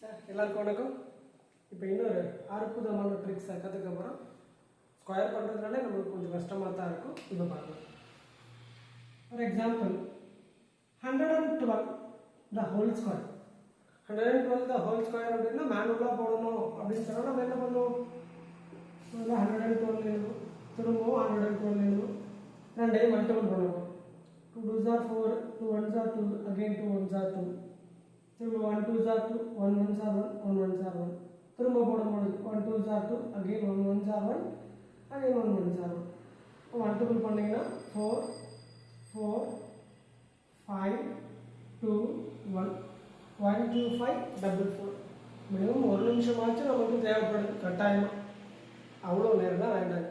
எல்லாருக்கும் வணக்கம். இப்போ இன்னொரு அற்புதமான ட்ரிக்ஸை கற்றுக்க போகிறோம். ஸ்கொயர் பண்ணுறதுனால நம்மளுக்கு கொஞ்சம் கஷ்டமாக தான் இருக்கும். இப்போ பார்க்கலாம். For example 112 the whole square. 112 the whole square அப்படின்னா மேனுவலாக போடணும் அப்படின்னு சொன்னால் நம்ம என்ன பண்ணுவோம்? 112 எழுதும், திரும்பவும் 112 எழுதும், ரெண்டையும் மல்டிபிள் பண்ணுவோம். 2 2s are 4, 2 1s are 2, again 2 1s are 2. திரும்ப 1 2s are 2, 1 1s are 1, 1 1s are 1. திரும்ப போடும்போது 1 2s are 2, again 1 1s are 1, again 1 1s are 1. இப்போ மல்டிபிள் பண்ணிங்கன்னா 4 4 5 2 1 1 2 5 4 4. மினிமம் ஒரு நிமிஷமாச்சும் நமக்கு தேவைப்படுது கட்டாயமாக. அவ்வளோ நேரம் தான் வேண்டாங்க.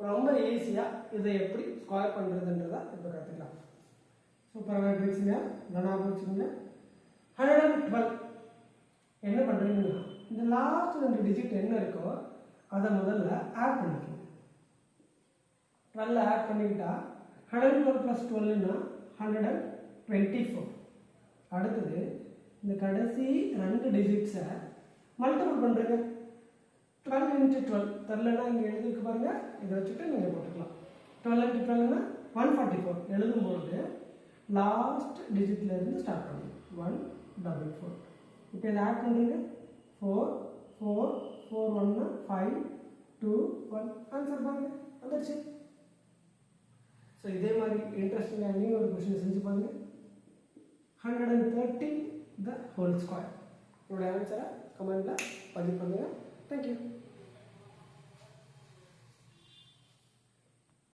ரொம்ப ஈஸியாக இதை எப்படி ஸ்கொயர் பண்ணுறதுன்றதை இப்போ கற்றுக்கலாம். சூப்பரான ட்ரிக்ஸுங்க. நல்லா வச்சுக்கோங்க. 112 என்ன பண்ணுறீங்கன்னா இந்த லாஸ்ட் 2 டிஜிட் என்ன இருக்கோ அதை முதல்ல ஆட் பண்ணிக்கோங்க. 12 ஆட் பண்ணிக்கிட்டா 112 + 12னா 124. அடுத்தது இந்த கடைசி 2 டிஜிட்ஸை மல்டிபிள் பண்ணுறேங்க. 12 × 12 தெரிலனா இங்கே எழுதிருக்கு பாருங்கள். இதை வச்சுட்டு நீங்கள் போட்டுக்கலாம். 12 × 12னா 144. எழுதும்போது லாஸ்ட் டிஜிட்டில் இருந்து ஸ்டார்ட் பண்ணுங்க. 144. இப்போ இதை ஆட் பண்ணுறீங்க. 4 4 4 1 5 2 1. ஆன்சர் பாருங்க வந்துடுச்சு. ஸோ இதே மாதிரி இன்ட்ரெஸ்டிங்காக நீங்கள் ஒரு கொஸ்டின் செஞ்சு பாருங்க. 130 த ஹோல் ஸ்கொயர். உங்களுடைய ஆன்சரை கமெண்ட்டில் பதிவு பண்ணுங்கள். தேங்க்யூ.